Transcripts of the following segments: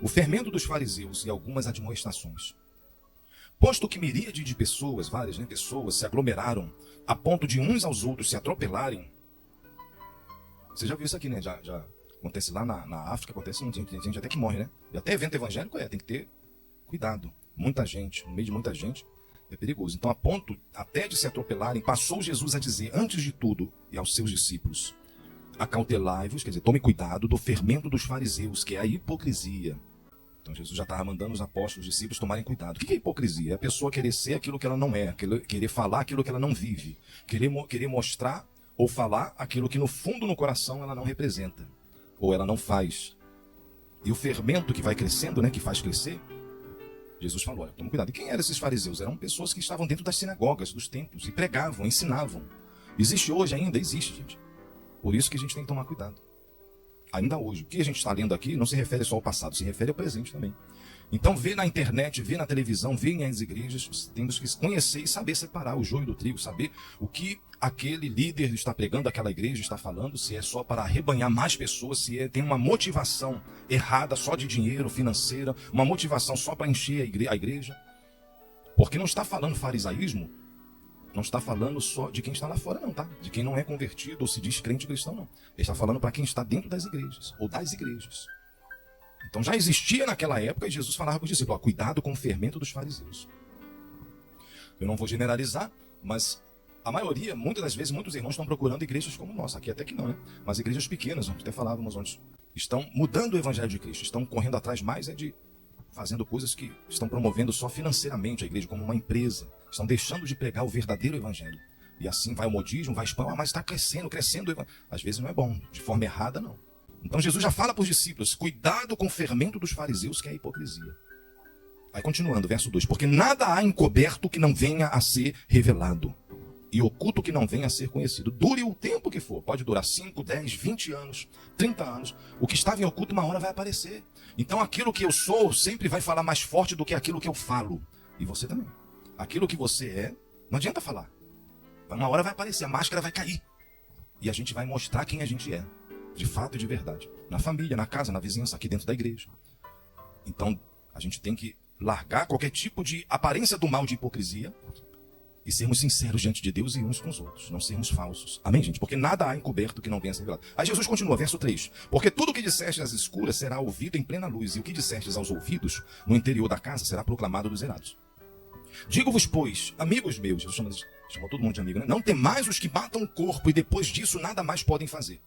o fermento dos fariseus e algumas admoestações. Posto que miríade de pessoas, várias pessoas, se aglomeraram a ponto de uns aos outros se atropelarem. Você já viu isso aqui, né? Já acontece lá na África, acontece gente até que morre, né? E até evento evangélico tem que ter cuidado. Muita gente, no meio de muita gente, é perigoso. Então, a ponto até de se atropelarem, passou Jesus a dizer, antes de tudo, e aos seus discípulos, acautelai-vos, quer dizer, tome cuidado do fermento dos fariseus, que é a hipocrisia. Então Jesus já estava mandando os apóstolos, os discípulos tomarem cuidado. O que é hipocrisia? É a pessoa querer ser aquilo que ela não é, querer falar aquilo que ela não vive, querer mostrar ou falar aquilo que no fundo no coração ela não representa, ou ela não faz. E o fermento que vai crescendo, que faz crescer, Jesus falou, olha, toma cuidado. E quem eram esses fariseus? Eram pessoas que estavam dentro das sinagogas, dos templos, e pregavam, ensinavam. Existe hoje ainda? Existe, gente. Por isso que a gente tem que tomar cuidado. Ainda hoje. O que a gente está lendo aqui não se refere só ao passado, se refere ao presente também. Então, vê na internet, vê na televisão, vê nas igrejas, temos que conhecer e saber separar o joio do trigo, saber o que aquele líder está pregando, aquela igreja está falando, se é só para arrebanhar mais pessoas, se tem uma motivação errada só de dinheiro, financeira, uma motivação só para encher a igreja. Porque não está falando farisaísmo, não está falando só de quem está lá fora, não, tá? De quem não é convertido ou se diz crente cristão, não. Ele está falando para quem está dentro das igrejas, ou das igrejas. Então já existia naquela época e Jesus falava para os discípulos, cuidado com o fermento dos fariseus. Eu não vou generalizar, mas a maioria, muitas das vezes, muitos irmãos estão procurando igrejas como nossa, aqui até que não, mas igrejas pequenas, até falávamos onde estão mudando o evangelho de Cristo, estão correndo atrás mais de fazendo coisas que estão promovendo só financeiramente a igreja como uma empresa, estão deixando de pregar o verdadeiro evangelho. E assim vai o modismo, vai spam, mas está crescendo. Às vezes não é bom, de forma errada não. Então Jesus já fala para os discípulos, cuidado com o fermento dos fariseus, que é a hipocrisia. Aí continuando, verso 2, porque nada há encoberto que não venha a ser revelado, e oculto que não venha a ser conhecido. Dure o tempo que for, pode durar 5, 10, 20 anos, 30 anos. O que estava em oculto uma hora vai aparecer. Então aquilo que eu sou sempre vai falar mais forte do que aquilo que eu falo. E você também. Aquilo que você é, não adianta falar. Uma hora vai aparecer, a máscara vai cair. E a gente vai mostrar quem a gente é. De fato e de verdade. Na família, na casa, na vizinhança, aqui dentro da igreja. Então, a gente tem que largar qualquer tipo de aparência do mal, de hipocrisia, e sermos sinceros diante de Deus e uns com os outros. Não sermos falsos. Amém, gente? Porque nada há encoberto que não venha a ser revelado. Aí Jesus continua, verso 3. Porque tudo o que dissestes às escuras será ouvido em plena luz, e o que dissestes aos ouvidos no interior da casa será proclamado dos zelados. Digo-vos, pois, amigos meus, Jesus chamou todo mundo de amigo, né? Não temais os que matam o corpo, e depois disso nada mais podem fazer.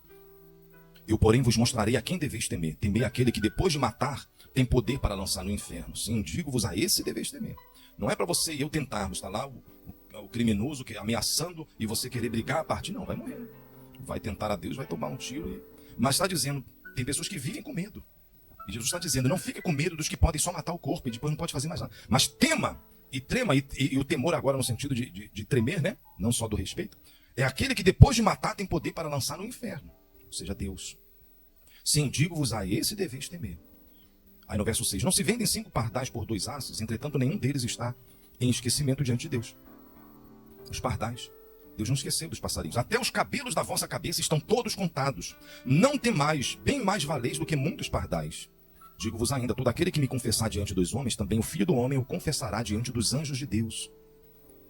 Eu, porém, vos mostrarei a quem deveis temer. Temei aquele que, depois de matar, tem poder para lançar no inferno. Sim, digo-vos, a esse deveis temer. Não é para você e eu tentarmos, está lá o criminoso que ameaçando e você querer brigar a partir, não, vai morrer. Vai tentar a Deus, vai tomar um tiro. Mas está dizendo, tem pessoas que vivem com medo. E Jesus está dizendo, não fique com medo dos que podem só matar o corpo e depois não pode fazer mais nada. Mas tema e trema, e o temor agora no sentido de tremer, né? Não só do respeito, é aquele que depois de matar tem poder para lançar no inferno. Ou seja, Deus. Sim, digo-vos, a esse deveis temer. Aí no verso 6, não se vendem 5 pardais por 2 asses, entretanto nenhum deles está em esquecimento diante de Deus. Os pardais, Deus não esqueceu dos passarinhos. Até os cabelos da vossa cabeça estão todos contados. Não temais, bem mais valeis do que muitos pardais. Digo-vos ainda, todo aquele que me confessar diante dos homens, também o Filho do Homem o confessará diante dos anjos de Deus.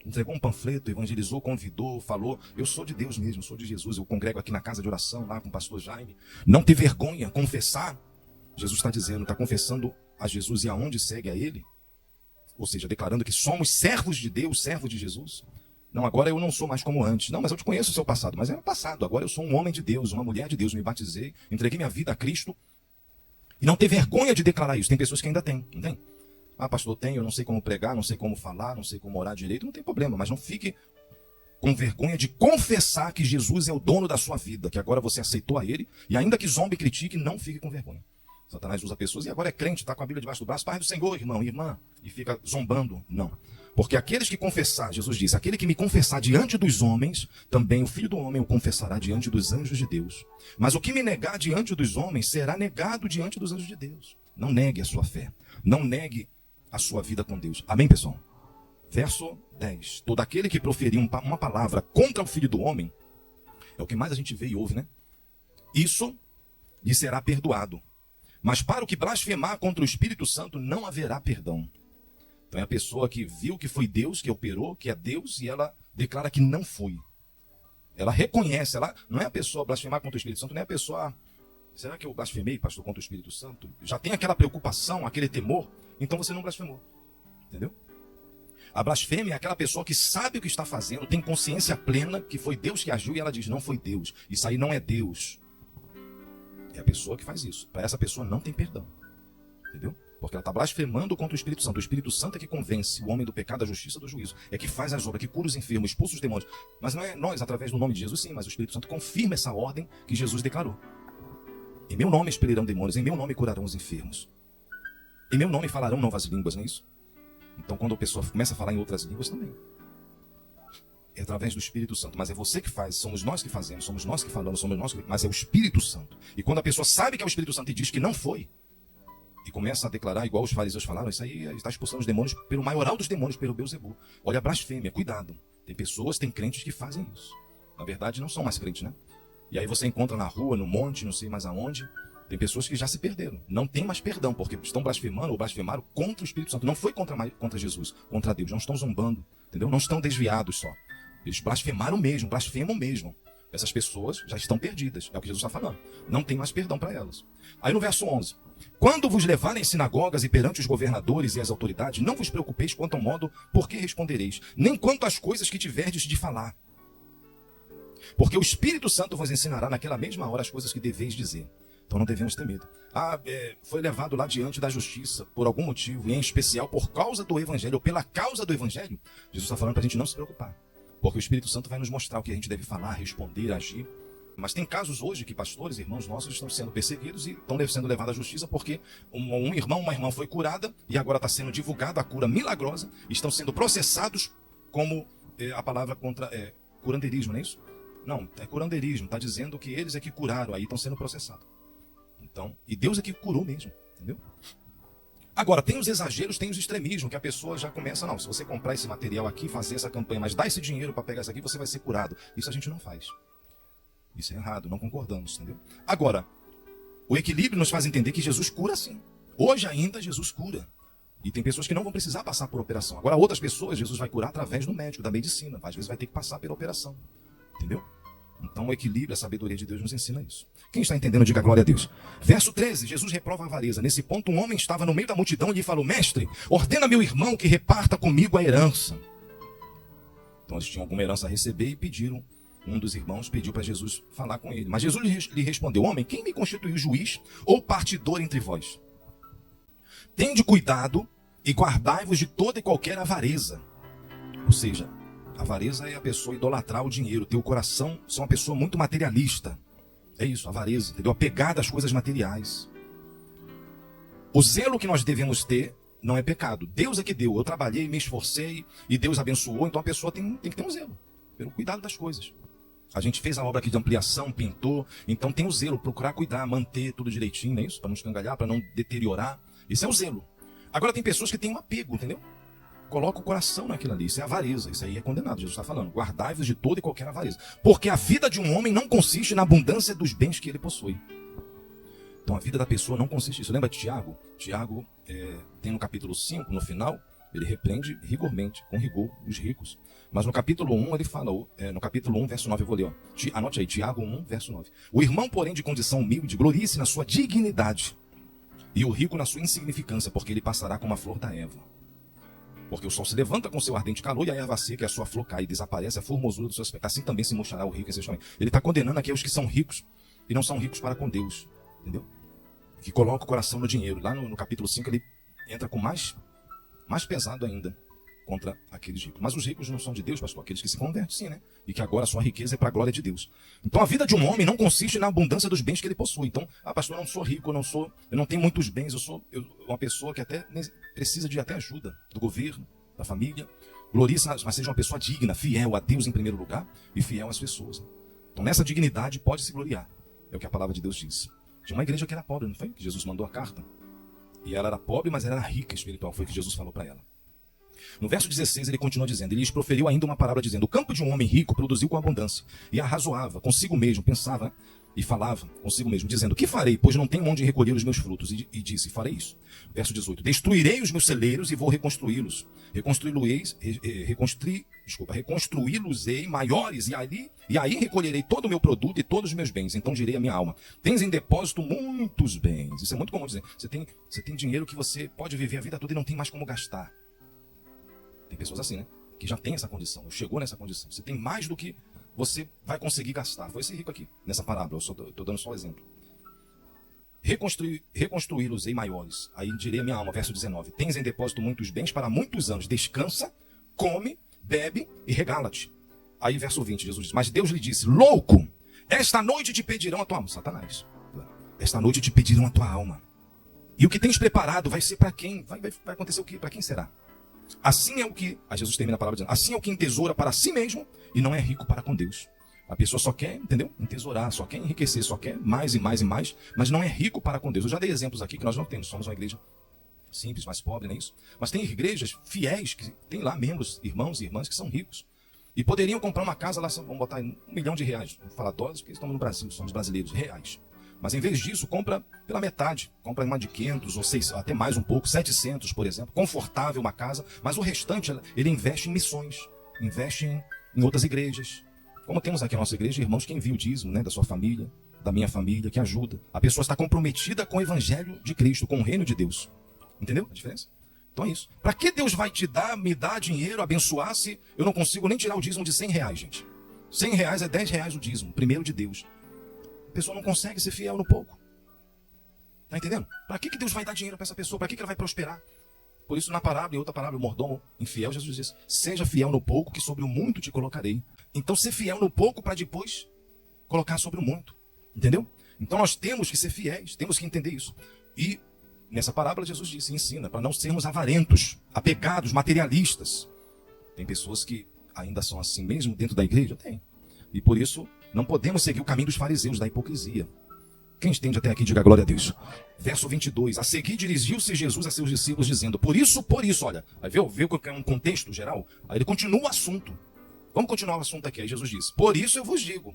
Entregou um panfleto, evangelizou, convidou, falou, eu sou de Deus mesmo, sou de Jesus, eu congrego aqui na casa de oração, lá com o pastor Jaime. Não ter vergonha, confessar. Jesus está dizendo, está confessando a Jesus e aonde segue a ele. Ou seja, declarando que somos servos de Deus, servos de Jesus. Não, agora eu não sou mais como antes. Não, mas eu te conheço o seu passado. Mas é o passado, agora eu sou um homem de Deus, uma mulher de Deus, me batizei, entreguei minha vida a Cristo. E não ter vergonha de declarar isso. Tem pessoas que ainda têm, não tem? Ah, pastor, eu não sei como pregar, não sei como falar, não sei como orar direito, não tem problema, mas não fique com vergonha de confessar que Jesus é o dono da sua vida, que agora você aceitou a ele, e ainda que zombe e critique, não fique com vergonha. Satanás usa pessoas e agora é crente, está com a Bíblia debaixo do braço, Pai do Senhor, irmão, irmã, e fica zombando. Não. Porque aqueles que confessar, Jesus diz, aquele que me confessar diante dos homens, também o Filho do Homem o confessará diante dos anjos de Deus. Mas o que me negar diante dos homens, será negado diante dos anjos de Deus. Não negue a sua fé. Não negue a sua vida com Deus. Amém, pessoal? Verso 10. Todo aquele que proferir uma palavra contra o Filho do Homem, é o que mais a gente vê e ouve, né? Isso lhe será perdoado. Mas para o que blasfemar contra o Espírito Santo não haverá perdão. Então é a pessoa que viu que foi Deus que operou, que é Deus, e ela declara que não foi. Ela reconhece, ela não é a pessoa blasfemar contra o Espírito Santo, não é a pessoa, será que eu blasfemei, pastor, contra o Espírito Santo? Já tem aquela preocupação, aquele temor, então você não blasfemou. Entendeu? A blasfêmia é aquela pessoa que sabe o que está fazendo, tem consciência plena que foi Deus que agiu e ela diz, não foi Deus, isso aí não é Deus. É a pessoa que faz isso. Para essa pessoa não tem perdão. Entendeu? Porque ela está blasfemando contra o Espírito Santo. O Espírito Santo é que convence o homem do pecado, da justiça, do juízo. É que faz as obras, que cura os enfermos, expulsa os demônios. Mas não é nós, através do nome de Jesus, sim, mas o Espírito Santo confirma essa ordem que Jesus declarou. Em meu nome expelirão demônios, em meu nome curarão os enfermos. Em meu nome falarão novas línguas, não é isso? Então quando a pessoa começa a falar em outras línguas também. É através do Espírito Santo, mas é você que faz, somos nós que fazemos, somos nós que falamos, somos nós que... mas é o Espírito Santo. E quando a pessoa sabe que é o Espírito Santo e diz que não foi, e começa a declarar, igual os fariseus falaram, isso aí está expulsando os demônios pelo maioral dos demônios, pelo Beelzebul. Olha a blasfêmia, cuidado. Tem pessoas, tem crentes que fazem isso. Na verdade não são mais crentes, né? E aí você encontra na rua, no monte, não sei mais aonde, tem pessoas que já se perderam. Não tem mais perdão, porque estão blasfemando ou blasfemaram contra o Espírito Santo. Não foi contra Jesus, contra Deus. Não estão zombando, entendeu? Não estão desviados só. Eles blasfemaram mesmo, blasfemam mesmo. Essas pessoas já estão perdidas. É o que Jesus está falando. Não tem mais perdão para elas. Aí no verso 11. Quando vos levarem em sinagogas e perante os governadores e as autoridades, não vos preocupeis quanto ao modo por que respondereis, nem quanto às coisas que tiverdes de falar. Porque o Espírito Santo vos ensinará naquela mesma hora as coisas que deveis dizer. Então não devemos ter medo. Foi levado lá diante da justiça por algum motivo, e em especial por causa do Evangelho, ou pela causa do Evangelho, Jesus está falando para a gente não se preocupar. Porque o Espírito Santo vai nos mostrar o que a gente deve falar, responder, agir. Mas tem casos hoje que pastores, irmãos nossos, estão sendo perseguidos e estão sendo levados à justiça porque um irmão, uma irmã foi curada e agora está sendo divulgada a cura milagrosa. Estão sendo processados como a palavra contra curandeirismo, não é isso? Não, é curandeirismo. Está dizendo que eles é que curaram, aí estão sendo processados. Então, e Deus é que curou mesmo, entendeu? Agora, tem os exageros, tem os extremismos, que a pessoa já começa, não, se você comprar esse material aqui, fazer essa campanha, mas dá esse dinheiro para pegar isso aqui, você vai ser curado. Isso a gente não faz. Isso é errado, não concordamos, entendeu? Agora, o equilíbrio nos faz entender que Jesus cura sim. Hoje ainda Jesus cura. E tem pessoas que não vão precisar passar por operação. Agora, outras pessoas, Jesus vai curar através do médico, da medicina. Às vezes vai ter que passar pela operação. Entendeu? Então o equilíbrio, a sabedoria de Deus nos ensina isso. Quem está entendendo, diga glória a Deus. Verso 13, Jesus reprova a avareza. Nesse ponto, um homem estava no meio da multidão e lhe falou, mestre, ordena meu irmão que reparta comigo a herança. Então eles tinham alguma herança a receber e pediram, um dos irmãos pediu para Jesus falar com ele. Mas Jesus lhe respondeu, homem, quem me constituiu juiz ou partidor entre vós? Tende cuidado e guardai-vos de toda e qualquer avareza. Ou seja, avareza é a pessoa idolatrar o dinheiro, ter o coração, ser uma pessoa muito materialista. É isso, avareza, entendeu? Apegada às coisas materiais. O zelo que nós devemos ter não é pecado. Deus é que deu. Eu trabalhei, me esforcei e Deus abençoou. Então a pessoa tem que ter um zelo pelo cuidado das coisas. A gente fez a obra aqui de ampliação, pintou. Então tem o zelo, procurar cuidar, manter tudo direitinho, não é isso? Para não escangalhar, para não deteriorar. Isso é o zelo. Agora tem pessoas que têm um apego, entendeu? Coloca o coração naquilo ali. Isso é avareza. Isso aí é condenado. Jesus está falando. Guardai-vos de toda e qualquer avareza. Porque a vida de um homem não consiste na abundância dos bens que ele possui. Então a vida da pessoa não consiste nisso. Lembra de Tiago? Tiago tem no capítulo 5, no final, ele repreende rigormente, com rigor, os ricos. Mas no capítulo 1 ele fala, no capítulo 1, verso 9, eu vou ler. Anote aí, Tiago 1, verso 9. O irmão, porém, de condição humilde, glorie-se na sua dignidade. E o rico na sua insignificância, porque ele passará como a flor da erva. Porque o sol se levanta com seu ardente calor e a erva seca e a sua flor cai e desaparece a formosura do seu aspecto. Assim também se mostrará o rico. Ele está condenando aqui os que são ricos e não são ricos para com Deus. Entendeu? Que coloca o coração no dinheiro. Lá no capítulo 5 ele entra com mais pesado ainda contra aqueles ricos. Mas os ricos não são de Deus, pastor. Aqueles que se convertem, sim, né? E que agora a sua riqueza é para a glória de Deus. Então a vida de um homem não consiste na abundância dos bens que ele possui. Então, pastor, eu não sou rico, eu não tenho muitos bens, eu sou uma pessoa que até precisa de até ajuda do governo, da família. Glorie-se, mas seja uma pessoa digna, fiel a Deus em primeiro lugar e fiel às pessoas. Então nessa dignidade pode se gloriar. É o que a palavra de Deus diz. Tinha uma igreja que era pobre, não foi? Que Jesus mandou a carta. E ela era pobre, mas ela era rica espiritual. Foi o que Jesus falou para ela. No verso 16 ele continua dizendo, ele lhes proferiu ainda uma parábola dizendo, o campo de um homem rico produziu com abundância, e arrazoava consigo mesmo, pensava e falava consigo mesmo, dizendo, que farei, pois não tenho onde recolher os meus frutos? E disse, farei isso. Verso 18, destruirei os meus celeiros e vou reconstruí-los. Reconstruí-los-ei maiores, e aí recolherei todo o meu produto e todos os meus bens. Então direi à minha alma, tens em depósito muitos bens. Isso é muito comum dizer. Você tem dinheiro que você pode viver a vida toda e não tem mais como gastar. Tem pessoas assim, né? Que já tem essa condição, chegou nessa condição. Você tem mais do que você vai conseguir gastar. Foi esse rico aqui, nessa parábola. Eu estou dando só um exemplo. Reconstruí-los-ei maiores. Aí direi a minha alma, verso 19. Tens em depósito muitos bens para muitos anos. Descansa, come, bebe e regala-te. Aí verso 20, Jesus diz, mas Deus lhe disse, louco, esta noite te pedirão a tua alma. Satanás. Esta noite te pedirão a tua alma. E o que tens preparado vai ser para quem? Vai acontecer o quê? Para quem será? Assim é o que, aí Jesus termina a palavra dizendo, assim é o que entesoura para si mesmo e não é rico para com Deus. A pessoa só quer, entendeu? Entesourar, só quer enriquecer, só quer mais e mais e mais, mas não é rico para com Deus. Eu já dei exemplos aqui que nós não temos, somos uma igreja simples, mais pobre, não é isso? Mas tem igrejas fiéis, que tem lá membros, irmãos e irmãs que são ricos. E poderiam comprar uma casa lá, vamos botar R$1 milhão, vamos falar dólares, porque estamos no Brasil, somos brasileiros, reais. Mas em vez disso, compra pela metade. Compra uma de 500 ou 600, até mais um pouco, 700, por exemplo. Confortável uma casa. Mas o restante, ele investe em missões. Investe em outras igrejas. Como temos aqui a nossa igreja, irmãos que enviam o dízimo, né, da sua família, da minha família, que ajuda. A pessoa está comprometida com o evangelho de Cristo, com o reino de Deus. Entendeu a diferença? Então é isso. Para que Deus vai me dar dinheiro, abençoar, se eu não consigo nem tirar o dízimo de R$100, gente? R$100 é R$10 o dízimo, primeiro de Deus. A pessoa não consegue ser fiel no pouco. Está entendendo? Para que Deus vai dar dinheiro para essa pessoa? Para que ela vai prosperar? Por isso, na parábola, em outra parábola, o mordomo infiel, Jesus diz, seja fiel no pouco, que sobre o muito te colocarei. Então, ser fiel no pouco para depois colocar sobre o muito. Entendeu? Então, nós temos que ser fiéis, temos que entender isso. E, nessa parábola, Jesus disse, ensina, para não sermos avarentos, apegados, materialistas. Tem pessoas que ainda são assim mesmo dentro da igreja? Tem. E por isso, não podemos seguir o caminho dos fariseus, da hipocrisia. Quem entende até aqui, diga glória a Deus. Verso 22. A seguir dirigiu-se Jesus a seus discípulos, dizendo, por isso, olha. Aí viu que é um contexto geral? Aí ele continua o assunto. Vamos continuar o assunto aqui. Aí Jesus diz, por isso eu vos digo.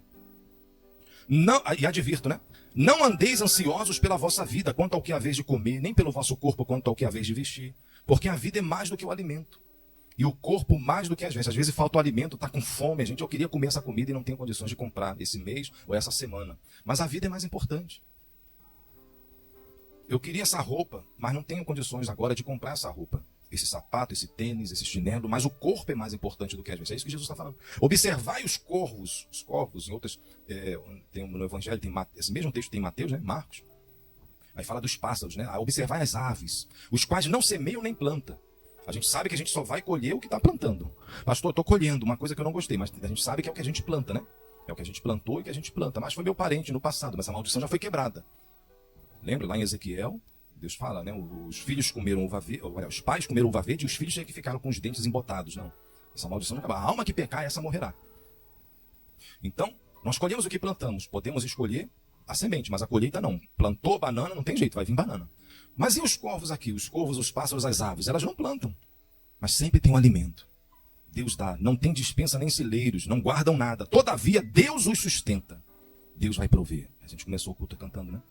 Não, e advirto, né? Não andeis ansiosos pela vossa vida, quanto ao que haveis de comer, nem pelo vosso corpo, quanto ao que haveis de vestir. Porque a vida é mais do que o alimento. E o corpo mais do que as vestes. Às vezes falta o alimento, está com fome. Eu queria comer essa comida e não tenho condições de comprar esse mês ou essa semana. Mas a vida é mais importante. Eu queria essa roupa, mas não tenho condições agora de comprar essa roupa. Esse sapato, esse tênis, esse chinelo. Mas o corpo é mais importante do que as vestes. É isso que Jesus está falando. Observai os corvos. Os corvos, em outras... no Evangelho, esse mesmo texto tem em Mateus, né? Marcos. Aí fala dos pássaros, né? Observai as aves, os quais não semeiam nem plantam. A gente sabe que a gente só vai colher o que está plantando. Pastor, eu estou colhendo uma coisa que eu não gostei, mas a gente sabe que é o que a gente planta, né? É o que a gente plantou e o que a gente planta. Mas foi meu parente no passado, mas a maldição já foi quebrada. Lembra lá em Ezequiel? Deus fala, né? Os filhos comeram uva verde, os pais comeram uva verde e os filhos é que ficaram com os dentes embotados. Não. Essa maldição não acaba. A alma que pecar, essa morrerá. Então, nós colhemos o que plantamos. Podemos escolher a semente, mas a colheita não. Plantou banana, não tem jeito, vai vir banana. Mas e os corvos aqui? Os corvos, os pássaros, as aves? Elas não plantam, mas sempre tem um alimento. Deus dá, não tem dispensa nem celeiros, não guardam nada. Todavia, Deus os sustenta. Deus vai prover. A gente começou o culto cantando, né?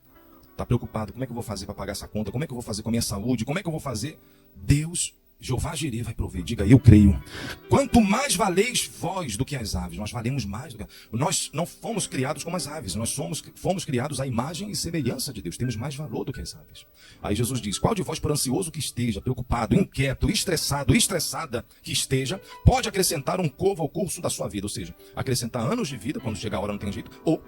Está preocupado, como é que eu vou fazer para pagar essa conta? Como é que eu vou fazer com a minha saúde? Como é que eu vou fazer? Deus, Jeová Jireh, vai prover. Diga, eu creio. Quanto mais valeis vós do que as aves, nós valemos mais do que... Nós não fomos criados como as aves, nós fomos criados à imagem e semelhança de Deus. Temos mais valor do que as aves. Aí Jesus diz, qual de vós, por ansioso que esteja, preocupado, inquieto, estressada que esteja, pode acrescentar um covo ao curso da sua vida? Ou seja, acrescentar anos de vida, quando chegar a hora não tem jeito, ou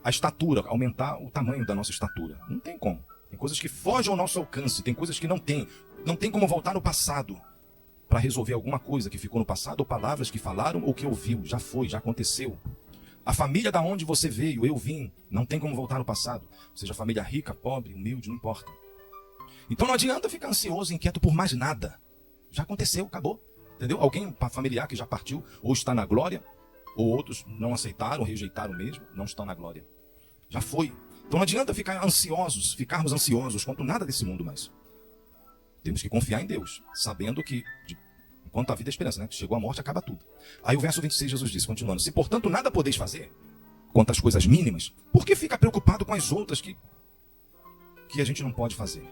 a estatura, aumentar o tamanho da nossa estatura. Não tem como. Tem coisas que fogem ao nosso alcance, tem coisas que não tem. Não tem como voltar no passado para resolver alguma coisa que ficou no passado, ou palavras que falaram ou que ouviu. Já foi, já aconteceu. A família da onde você veio, eu vim, não tem como voltar no passado. Seja família rica, pobre, humilde, não importa. Então não adianta ficar ansioso, inquieto por mais nada. Já aconteceu, acabou. Entendeu? Alguém familiar que já partiu, ou está na glória, ou outros não aceitaram, rejeitaram mesmo, não estão na glória. Já foi. Então não adianta ficarmos ansiosos quanto nada desse mundo mais. Temos que confiar em Deus, sabendo que, enquanto a vida é esperança, né? Chegou a morte, acaba tudo. Aí o verso 26, Jesus disse, continuando, se portanto nada podeis fazer, quanto às coisas mínimas, por que fica preocupado com as outras que a gente não pode fazer?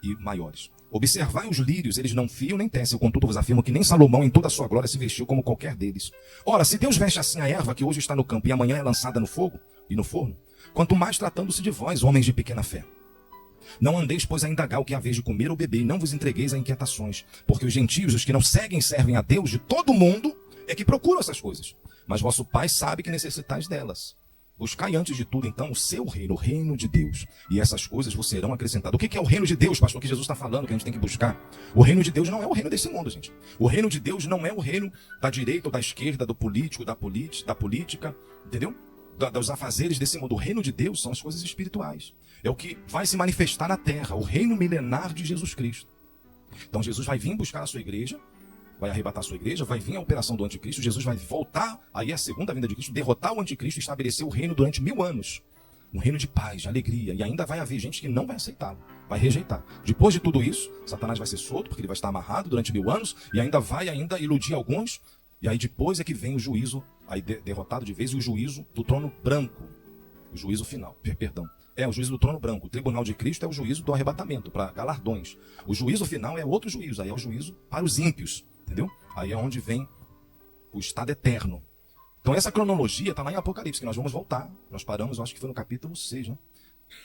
E maiores. Observai os lírios, eles não fiam nem tecem, contudo vos afirmo que nem Salomão em toda a sua glória se vestiu como qualquer deles. Ora, se Deus veste assim a erva que hoje está no campo e amanhã é lançada no fogo e no forno, quanto mais tratando-se de vós, homens de pequena fé. Não andeis, pois, a indagar o que haveis de comer ou beber, e não vos entregueis a inquietações, porque os gentios, os que não seguem e servem a Deus de todo mundo, é que procuram essas coisas. Mas vosso Pai sabe que necessitais delas. Buscai antes de tudo, então, o seu reino, o reino de Deus. E essas coisas vos serão acrescentadas. O que é o reino de Deus, pastor, que Jesus está falando, que a gente tem que buscar? O reino de Deus não é o reino desse mundo, gente. O reino de Deus não é o reino da direita ou da esquerda, do político, da política, entendeu? Dos afazeres desse mundo. O reino de Deus são as coisas espirituais. É o que vai se manifestar na terra, o reino milenar de Jesus Cristo. Então Jesus vai vir buscar a sua igreja, vai arrebatar a sua igreja, vai vir a operação do anticristo, Jesus vai voltar, aí é a segunda vinda de Cristo, derrotar o anticristo e estabelecer o reino durante 1000 anos. Um reino de paz, de alegria, e ainda vai haver gente que não vai aceitá-lo, vai rejeitar. Depois de tudo isso, Satanás vai ser solto, porque ele vai estar amarrado durante 1000 anos, e ainda vai iludir alguns, e aí depois é que vem o juízo, aí derrotado de vez, e o juízo do trono branco, o juízo final, perdão. É o juízo do trono branco. O tribunal de Cristo é o juízo do arrebatamento, para galardões. O juízo final é outro juízo, aí é o juízo para os ímpios. Entendeu? Aí é onde vem o estado eterno. Então essa cronologia está lá em Apocalipse, que nós vamos voltar. Nós paramos, eu acho que foi no capítulo 6, né?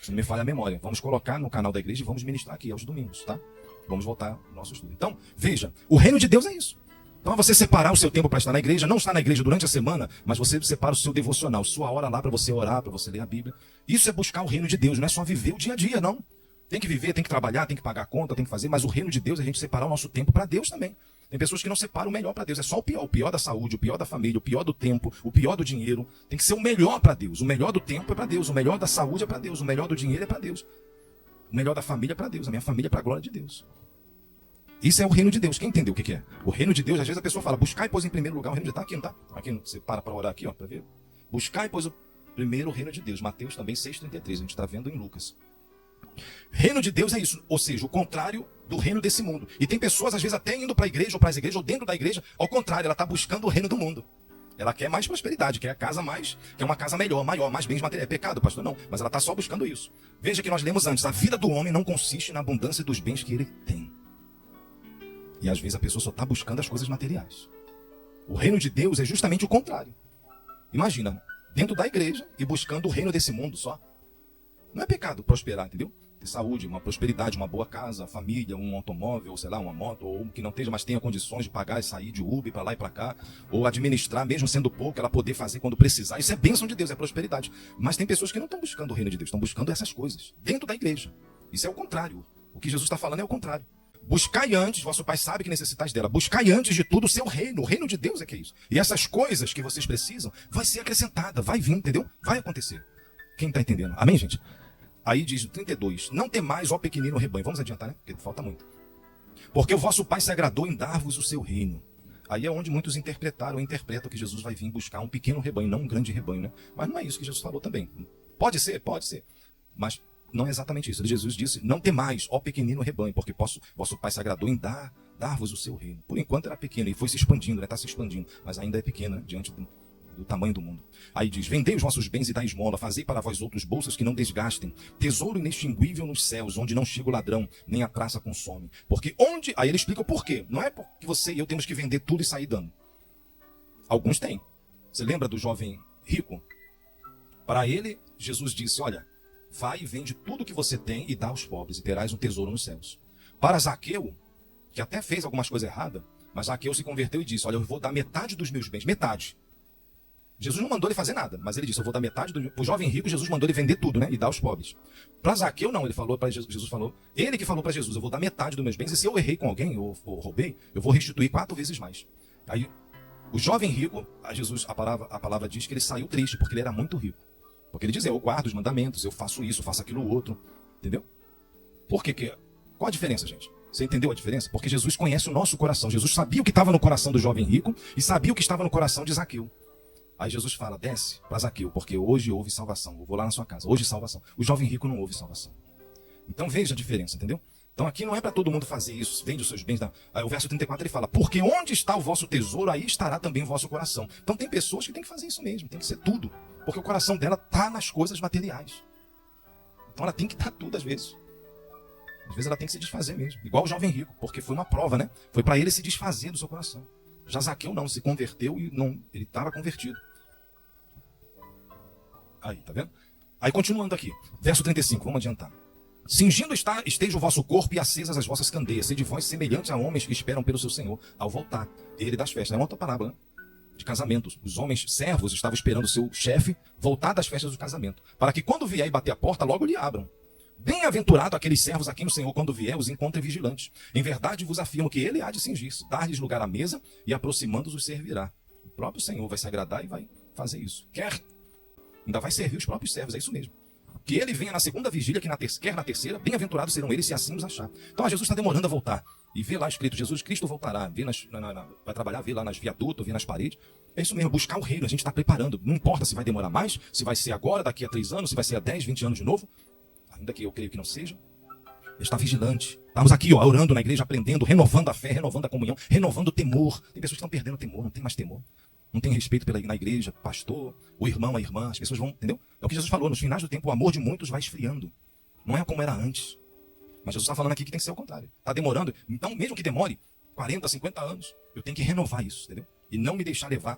Se não me falha a memória. Vamos colocar no canal da igreja e vamos ministrar aqui aos domingos, tá? Vamos voltar ao nosso estudo. Então, veja, o reino de Deus é isso. Então é você separar o seu tempo para estar na igreja, não estar na igreja durante a semana, mas você separa o seu devocional, sua hora lá para você orar, para você ler a Bíblia. Isso é buscar o reino de Deus, não é só viver o dia a dia, não. Tem que viver, tem que trabalhar, tem que pagar a conta, tem que fazer, mas o reino de Deus é a gente separar o nosso tempo para Deus também. Tem pessoas que não separam o melhor para Deus, é só o pior da saúde, o pior da família, o pior do tempo, o pior do dinheiro. Tem que ser o melhor para Deus, o melhor do tempo é para Deus, o melhor da saúde é para Deus, o melhor do dinheiro é para Deus, o melhor da família é para Deus, a minha família é para a glória de Deus. Isso é o reino de Deus. Quem entendeu o que é? O reino de Deus, às vezes a pessoa fala, buscai, pois, em primeiro lugar o reino de Deus. Tá aqui, não tá? Aqui, você para orar aqui, ó, para ver. Buscai, pois, o primeiro o reino de Deus. Mateus também 6,33, a gente está vendo em Lucas. Reino de Deus é isso, ou seja, o contrário do reino desse mundo. E tem pessoas, às vezes, até indo para a igreja, ou para as igrejas, ou dentro da igreja, ao contrário, ela está buscando o reino do mundo. Ela quer mais prosperidade, quer a casa mais, quer uma casa melhor, maior, mais bens materiais. É pecado, pastor? Não, mas ela está só buscando isso. Veja que nós lemos antes, a vida do homem não consiste na abundância dos bens que ele tem. E às vezes a pessoa só está buscando as coisas materiais. O reino de Deus é justamente o contrário. Imagina, dentro da igreja e buscando o reino desse mundo só. Não é pecado prosperar, entendeu? Ter saúde, uma prosperidade, uma boa casa, família, um automóvel, sei lá, uma moto, ou que não tenha, mas tenha condições de pagar e sair de Uber para lá e para cá, ou administrar, mesmo sendo pouco, ela poder fazer quando precisar. Isso é bênção de Deus, é prosperidade. Mas tem pessoas que não estão buscando o reino de Deus, estão buscando essas coisas dentro da igreja. Isso é o contrário. O que Jesus está falando é o contrário. Buscai antes, vosso Pai sabe que necessitais dela. Buscai antes de tudo o seu reino. O reino de Deus é que é isso. E essas coisas que vocês precisam, vai ser acrescentada, vai vir, entendeu? Vai acontecer. Quem está entendendo? Amém, gente? Aí diz o 32, não temais, ó pequenino rebanho. Vamos adiantar, né? Porque falta muito. Porque o vosso Pai se agradou em dar-vos o seu reino. Aí é onde muitos interpretaram que Jesus vai vir buscar um pequeno rebanho, não um grande rebanho, né? Mas não é isso que Jesus falou também. Pode ser. Mas não é exatamente isso. Jesus disse, não temais, ó pequenino rebanho, porque vosso Pai se agradou em dar-vos o seu reino. Por enquanto era pequeno, e foi se expandindo, está se expandindo, mas ainda é pequeno, né? Diante do tamanho do mundo. Aí diz, vendei os vossos bens e dai esmola, fazei para vós outros bolsas que não desgastem, tesouro inextinguível nos céus, onde não chega o ladrão, nem a traça consome. Porque onde... Aí ele explica o porquê. Não é porque você e eu temos que vender tudo e sair dando. Alguns têm. Você lembra do jovem rico? Para ele, Jesus disse, olha, vai e vende tudo que você tem e dá aos pobres, e terás um tesouro nos céus. Para Zaqueu, que até fez algumas coisas erradas, mas Zaqueu se converteu e disse, olha, eu vou dar metade dos meus bens, metade. Jesus não mandou ele fazer nada, mas ele disse, eu vou dar metade o jovem rico, Jesus mandou ele vender tudo, né, e dar aos pobres. Para Zaqueu não, ele falou para Jesus, falou, ele que falou para Jesus, eu vou dar metade dos meus bens, e se eu errei com alguém, ou roubei, eu vou restituir 4 vezes mais. Aí, o jovem rico, a palavra diz que ele saiu triste, porque ele era muito rico. Porque ele dizia, eu guardo os mandamentos, eu faço isso, faço aquilo outro, entendeu? Por quê? Qual a diferença, gente? Você entendeu a diferença? Porque Jesus conhece o nosso coração, Jesus sabia o que estava no coração do jovem rico, e sabia o que estava no coração de Zaqueu. Aí Jesus fala, desce para Zaqueu, porque hoje houve salvação. Eu vou lá na sua casa, hoje salvação. O jovem rico não houve salvação. Então veja a diferença, entendeu? Então aqui não é para todo mundo fazer isso, vende os seus bens. Aí o verso 34 ele fala, porque onde está o vosso tesouro, aí estará também o vosso coração. Então tem pessoas que tem que fazer isso mesmo, tem que ser tudo. Porque o coração dela está nas coisas materiais. Então ela tem que estar tudo às vezes. Às vezes ela tem que se desfazer mesmo. Igual o jovem rico, porque foi uma prova, né? Foi para ele se desfazer do seu coração. Já Zaqueu não, se converteu e não, ele estava convertido. Aí, tá vendo? Aí continuando aqui, verso 35, vamos adiantar. Cingindo esteja o vosso corpo e acesas as vossas candeias, sede vós semelhantes a homens que esperam pelo seu Senhor, ao voltar, ele das festas. É uma outra parábola, né? De casamentos. Os homens servos estavam esperando o seu chefe voltar das festas do casamento, para que quando vier e bater a porta, logo lhe abram. Bem-aventurado aqueles servos a quem o Senhor, quando vier, os encontre vigilantes. Em verdade vos afirmo que ele há de cingir-se, dar-lhes lugar à mesa e aproximando-os os servirá. O próprio Senhor vai se agradar e vai fazer isso. Ainda vai servir os próprios servos, é isso mesmo. Que ele venha na segunda vigília, quer na terceira, bem-aventurados serão eles se assim os achar. Então Jesus está demorando a voltar. E vê lá escrito, Jesus Cristo voltará, vai trabalhar, vê lá nas viadutos, vê nas paredes. É isso mesmo, buscar o reino, a gente está preparando. Não importa se vai demorar mais, se vai ser agora, daqui a 3 anos, se vai ser a 10, 20 anos de novo. Ainda que eu creio que não seja. Está vigilante. Estamos aqui, orando na igreja, aprendendo, renovando a fé, renovando a comunhão, renovando o temor. Tem pessoas que estão perdendo o temor, não tem mais temor. Não tem respeito na igreja, pastor, o irmão, a irmã, as pessoas vão, entendeu? É o que Jesus falou, nos finais do tempo o amor de muitos vai esfriando. Não é como era antes. Mas Jesus está falando aqui que tem que ser o contrário. Está demorando, então mesmo que demore 40, 50 anos, eu tenho que renovar isso, entendeu? E não me deixar levar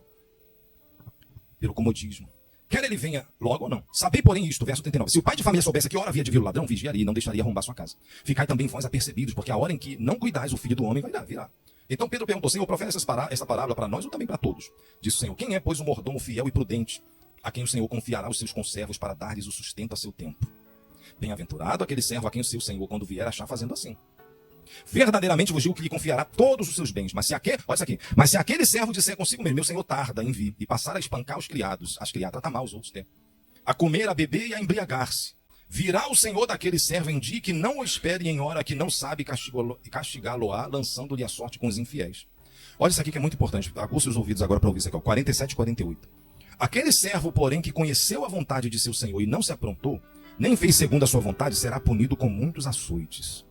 pelo comodismo. Quer ele venha logo ou não. Sabei, porém, isto, verso 39. Se o pai de família soubesse a que hora havia de vir o ladrão, vigiaria e não deixaria arrombar sua casa. Ficai também vós apercebidos, porque a hora em que não cuidais, o filho do homem vai virá. Então Pedro perguntou, Senhor, profere essa parábola para nós ou também para todos? Disse o Senhor, quem é, pois, o mordomo fiel e prudente, a quem o Senhor confiará os seus conservos para dar-lhes o sustento a seu tempo? Bem-aventurado aquele servo a quem o seu Senhor, quando vier, achar fazendo assim. Verdadeiramente vos digo que lhe confiará todos os seus bens. Mas se aquele servo disser consigo mesmo, meu Senhor tarda em vir, e passar a espancar os criados, as criadas, tratar mal os outros, a comer, a beber e a embriagar-se, virá o Senhor daquele servo em dia que não o espere em hora que não sabe castigá-lo-á, lançando-lhe a sorte com os infiéis. Olha isso aqui que é muito importante. Aguça os ouvidos agora para ouvir isso aqui, 47 e 48. Aquele servo, porém, que conheceu a vontade de seu Senhor e não se aprontou, nem fez segundo a sua vontade, será punido com muitos açoites.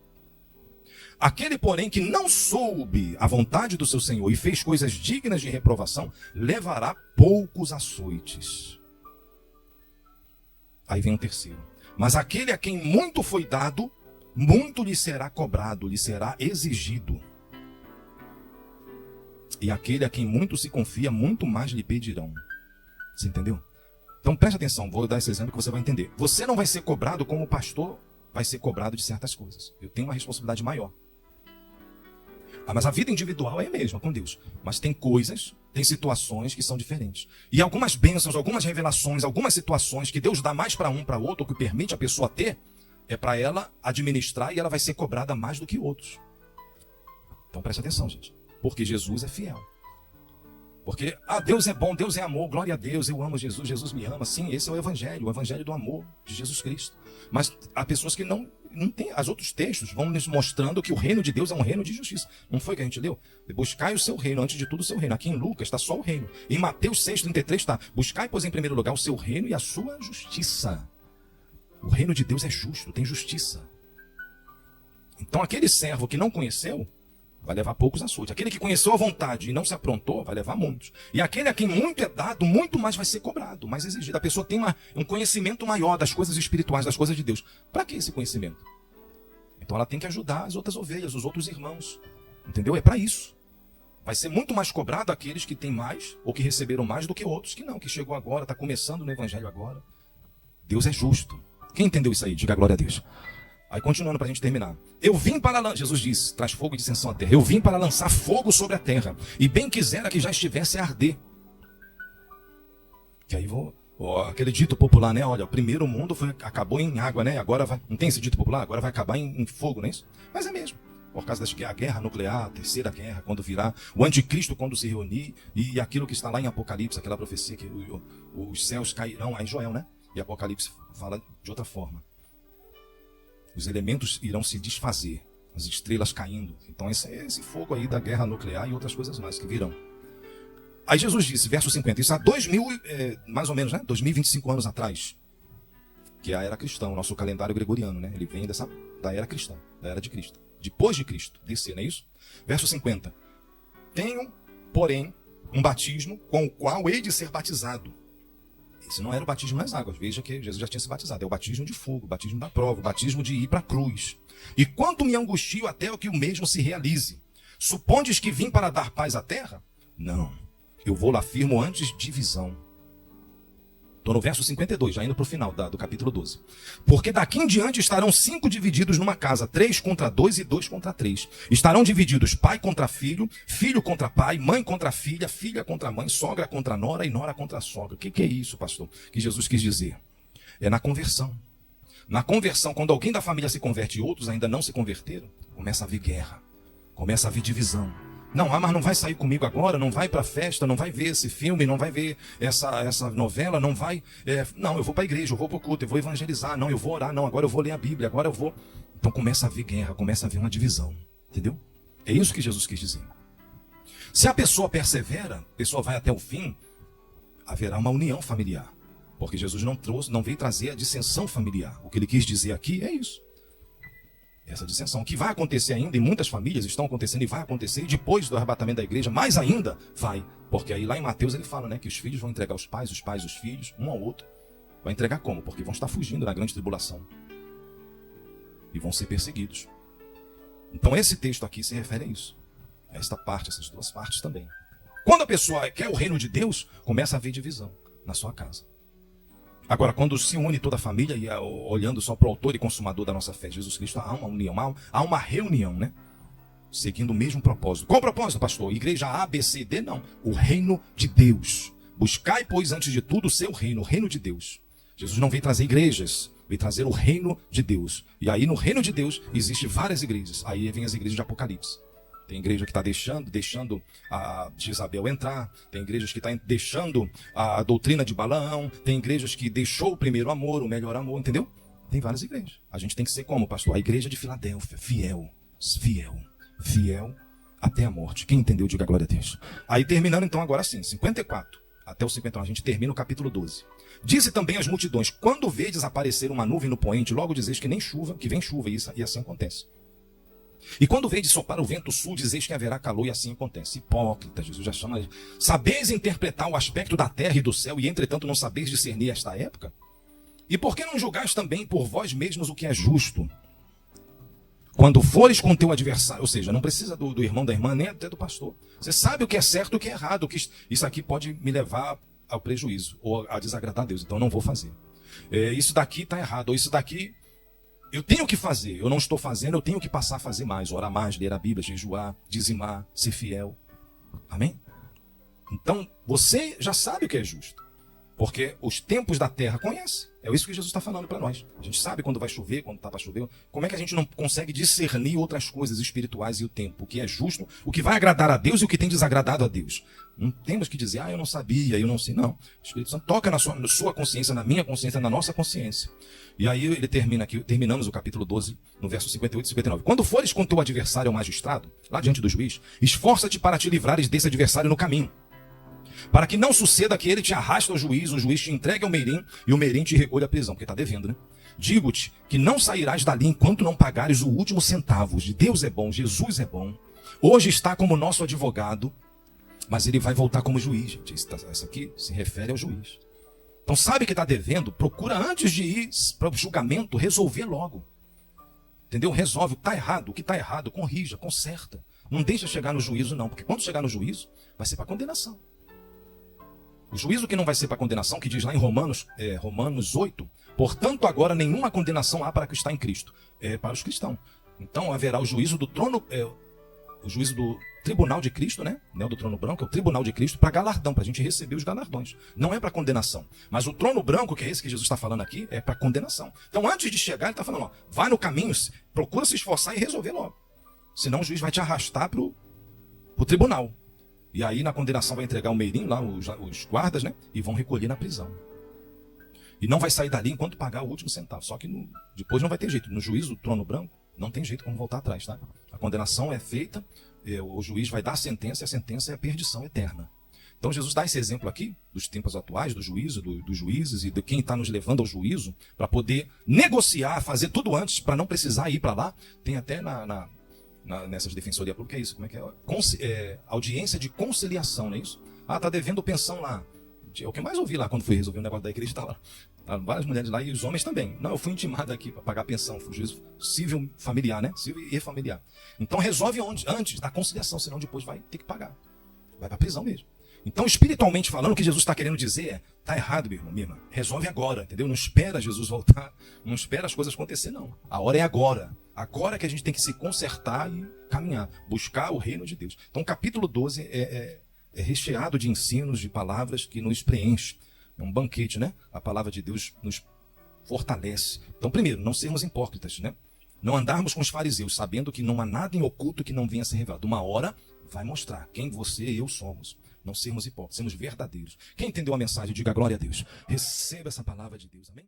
Aquele, porém, que não soube a vontade do seu Senhor e fez coisas dignas de reprovação, levará poucos açoites. Aí vem o terceiro. Mas aquele a quem muito foi dado, muito lhe será cobrado, lhe será exigido. E aquele a quem muito se confia, muito mais lhe pedirão. Você entendeu? Então preste atenção, vou dar esse exemplo que você vai entender. Você não vai ser cobrado como o pastor vai ser cobrado de certas coisas. Eu tenho uma responsabilidade maior. Mas a vida individual é a mesma com Deus. Mas tem coisas, tem situações que são diferentes. E algumas bênçãos, algumas revelações, algumas situações que Deus dá mais para um, para outro, que permite a pessoa ter, é para ela administrar e ela vai ser cobrada mais do que outros. Então preste atenção, gente. Porque Jesus é fiel. Porque, Deus é bom, Deus é amor, glória a Deus, eu amo Jesus, Jesus me ama. Sim, esse é o evangelho do amor de Jesus Cristo. Mas há pessoas que não tem, os outros textos vão nos mostrando que o reino de Deus é um reino de justiça. Não foi que a gente leu? Buscai o seu reino, antes de tudo o seu reino. Aqui em Lucas está só o reino. Em Mateus 6,33 está, buscai, pois, em primeiro lugar o seu reino e a sua justiça. O reino de Deus é justo, tem justiça. Então aquele servo que não conheceu, vai levar poucos açoites. Aquele que conheceu a vontade e não se aprontou, vai levar muitos. E aquele a quem muito é dado, muito mais vai ser cobrado, mais exigido. A pessoa tem um conhecimento maior das coisas espirituais, das coisas de Deus. Para que esse conhecimento? Então ela tem que ajudar as outras ovelhas, os outros irmãos. Entendeu? É para isso. Vai ser muito mais cobrado aqueles que têm mais, ou que receberam mais, do que outros que não, que chegou agora, está começando no evangelho agora. Deus é justo. Quem entendeu isso aí? Diga glória a Deus. Aí continuando para a gente terminar. Jesus disse, traz fogo e dissensão à terra. Eu vim para lançar fogo sobre a terra. E bem quisera que já estivesse a arder. Que aí aquele dito popular, né? Olha, o primeiro mundo acabou em água, né? Agora vai. Não tem esse dito popular? Agora vai acabar em fogo, não é isso? Mas é mesmo. Por causa da guerra nuclear, a terceira guerra, quando virá, o anticristo quando se reunir, e aquilo que está lá em Apocalipse, aquela profecia que os céus cairão, aí Joel, né? E Apocalipse fala de outra forma. Os elementos irão se desfazer, as estrelas caindo. Então esse fogo aí da guerra nuclear e outras coisas mais que virão. Aí Jesus disse, verso 50, isso há mais ou menos, né? 2025 anos atrás. que é a era cristã, o nosso calendário gregoriano, né? Ele vem da era cristã, da era de Cristo. Depois de Cristo, descer, não é isso? Verso 50. Tenho, porém, um batismo com o qual hei de ser batizado. Esse não era o batismo nas águas. Veja que Jesus já tinha se batizado. É o batismo de fogo, o batismo da prova, o batismo de ir para a cruz. E quanto me angustio até que o mesmo se realize. Supondes que vim para dar paz à terra? Não. Eu vou lá firmo antes divisão. Estou no verso 52, já indo para o final do capítulo 12. Porque daqui em diante estarão 5 divididos numa casa, 3 contra 2 e 2 contra 3. Estarão divididos pai contra filho, filho contra pai, mãe contra filha, filha contra mãe, sogra contra nora e nora contra sogra. O que é isso, pastor? Que Jesus quis dizer? É na conversão. Na conversão, quando alguém da família se converte e outros ainda não se converteram, começa a haver guerra, começa a haver divisão. Não, mas não vai sair comigo agora, não vai para a festa, não vai ver esse filme, não vai ver essa novela, não vai... não, eu vou para a igreja, eu vou para o culto, eu vou evangelizar, não, eu vou orar, não, agora eu vou ler a Bíblia, agora eu vou... Então começa a haver guerra, começa a haver uma divisão, entendeu? É isso que Jesus quis dizer. Se a pessoa persevera, a pessoa vai até o fim, haverá uma união familiar. Porque Jesus não veio trazer a dissensão familiar. O que ele quis dizer aqui é isso. Essa dissensão, que vai acontecer ainda, em muitas famílias estão acontecendo e vai acontecer, e depois do arrebatamento da igreja, mais ainda vai. Porque aí lá em Mateus ele fala, né, que os filhos vão entregar os pais os filhos, um ao outro. Vai entregar como? Porque vão estar fugindo da grande tribulação. E vão ser perseguidos. Então esse texto aqui se refere a isso. Esta parte, essas duas partes também. Quando a pessoa quer o reino de Deus, começa a haver divisão na sua casa. Agora, quando se une toda a família, e olhando só para o autor e consumador da nossa fé, Jesus Cristo, há uma união, há uma reunião, né? Seguindo o mesmo propósito. Qual o propósito, pastor? Igreja A, B, C, D? Não. O reino de Deus. Buscai, pois, antes de tudo, o seu reino, o reino de Deus. Jesus não veio trazer igrejas, veio trazer o reino de Deus. E aí, no reino de Deus, existem várias igrejas. Aí vem as igrejas de Apocalipse. Tem igreja que está deixando a Jezabel entrar. Tem igrejas que estão deixando a doutrina de Balaão. Tem igrejas que deixou o primeiro amor, o melhor amor, entendeu? Tem várias igrejas. A gente tem que ser como, pastor? A igreja de Filadélfia, fiel até a morte. Quem entendeu, diga glória a Deus. Aí terminando então agora sim, 54 até o 51, a gente termina o capítulo 12. Disse também às multidões, quando vedes aparecer uma nuvem no poente, logo dizeis que nem chuva, que vem chuva, e assim acontece. E quando veio de soprar o vento sul, dizeis que haverá calor, e assim acontece. Hipócrita, Jesus já chama. Sabeis interpretar o aspecto da terra e do céu, e entretanto não sabeis discernir esta época? E por que não julgais também por vós mesmos o que é justo? Quando fores com teu adversário, ou seja, não precisa do irmão, da irmã, nem até do pastor. Você sabe o que é certo e o que é errado, que isso aqui pode me levar ao prejuízo, ou a desagradar a Deus, então não vou fazer. Isso daqui está errado, ou isso daqui... Eu tenho que fazer, eu não estou fazendo, eu tenho que passar a fazer mais, orar mais, ler a Bíblia, jejuar, dizimar, ser fiel. Amém? Então, você já sabe o que é justo. Porque os tempos da terra conhece. É isso que Jesus está falando para nós. A gente sabe quando vai chover, quando está para chover. Como é que a gente não consegue discernir outras coisas espirituais e o tempo? O que é justo, o que vai agradar a Deus e o que tem desagradado a Deus. Não temos que dizer, eu não sabia, eu não sei. Não. O Espírito Santo toca na sua consciência, na minha consciência, na nossa consciência. E aí ele termina aqui, terminamos o capítulo 12, no verso 58 e 59. Quando fores com teu adversário ao magistrado, lá diante do juiz, esforça-te para te livrares desse adversário no caminho. Para que não suceda que ele te arraste ao juiz, o juiz te entregue ao meirim e o meirim te recolhe à prisão, porque está devendo, né? Digo-te que não sairás dali enquanto não pagares o último centavo. Deus é bom, Jesus é bom. Hoje está como nosso advogado, mas ele vai voltar como juiz, gente. Isso aqui se refere ao juiz. Então sabe que está devendo, procura antes de ir para o julgamento, resolver logo. Entendeu? Resolve o que está errado, corrija, conserta. Não deixa chegar no juízo não, porque quando chegar no juízo, vai ser para condenação. O juízo que não vai ser para condenação, que diz lá em Romanos 8, portanto agora nenhuma condenação há para que está em Cristo. É para os cristãos. Então haverá o juízo do trono, o juízo do tribunal de Cristo, né? Não é do trono branco, é o tribunal de Cristo para galardão, para a gente receber os galardões. Não é para condenação. Mas o trono branco, que é esse que Jesus está falando aqui, é para condenação. Então antes de chegar, ele está falando, vai no caminho, procura se esforçar e resolver logo. Senão o juiz vai te arrastar para o tribunal. E aí na condenação vai entregar o meirim lá, os guardas, né? E vão recolher na prisão. E não vai sair dali enquanto pagar o último centavo. Só que depois não vai ter jeito. No juízo do trono branco, não tem jeito como voltar atrás, tá? A condenação é feita, o juiz vai dar a sentença, e a sentença é a perdição eterna. Então Jesus dá esse exemplo aqui, dos tempos atuais, do juízo, dos juízes e de quem está nos levando ao juízo, para poder negociar, fazer tudo antes, para não precisar ir para lá. Tem até nessas defensorias públicas, é isso, como é que é? Audiência de conciliação, não é isso? Ah, tá devendo pensão lá. É o que eu mais ouvi lá quando fui resolver o negócio da igreja, tá lá. Várias mulheres lá e os homens também. Não, eu fui intimado aqui para pagar pensão, foi juízo civil familiar, né? Civil e familiar. Então resolve antes da conciliação, senão depois vai ter que pagar. Vai para prisão mesmo. Então, espiritualmente falando, o que Jesus está querendo dizer é, tá errado, meu irmão, minha irmã. Resolve agora, entendeu? Não espera Jesus voltar, não espera as coisas acontecer, não. A hora é agora. Agora que a gente tem que se consertar e caminhar, buscar o reino de Deus. Então, o capítulo 12 é recheado de ensinos, de palavras que nos preenche. É um banquete, né? A palavra de Deus nos fortalece. Então, primeiro, não sermos hipócritas, né? Não andarmos com os fariseus, sabendo que não há nada em oculto que não venha a ser revelado. Uma hora vai mostrar quem você e eu somos. Não sermos hipócritas, sermos verdadeiros. Quem entendeu a mensagem, diga glória a Deus. Receba essa palavra de Deus, amém?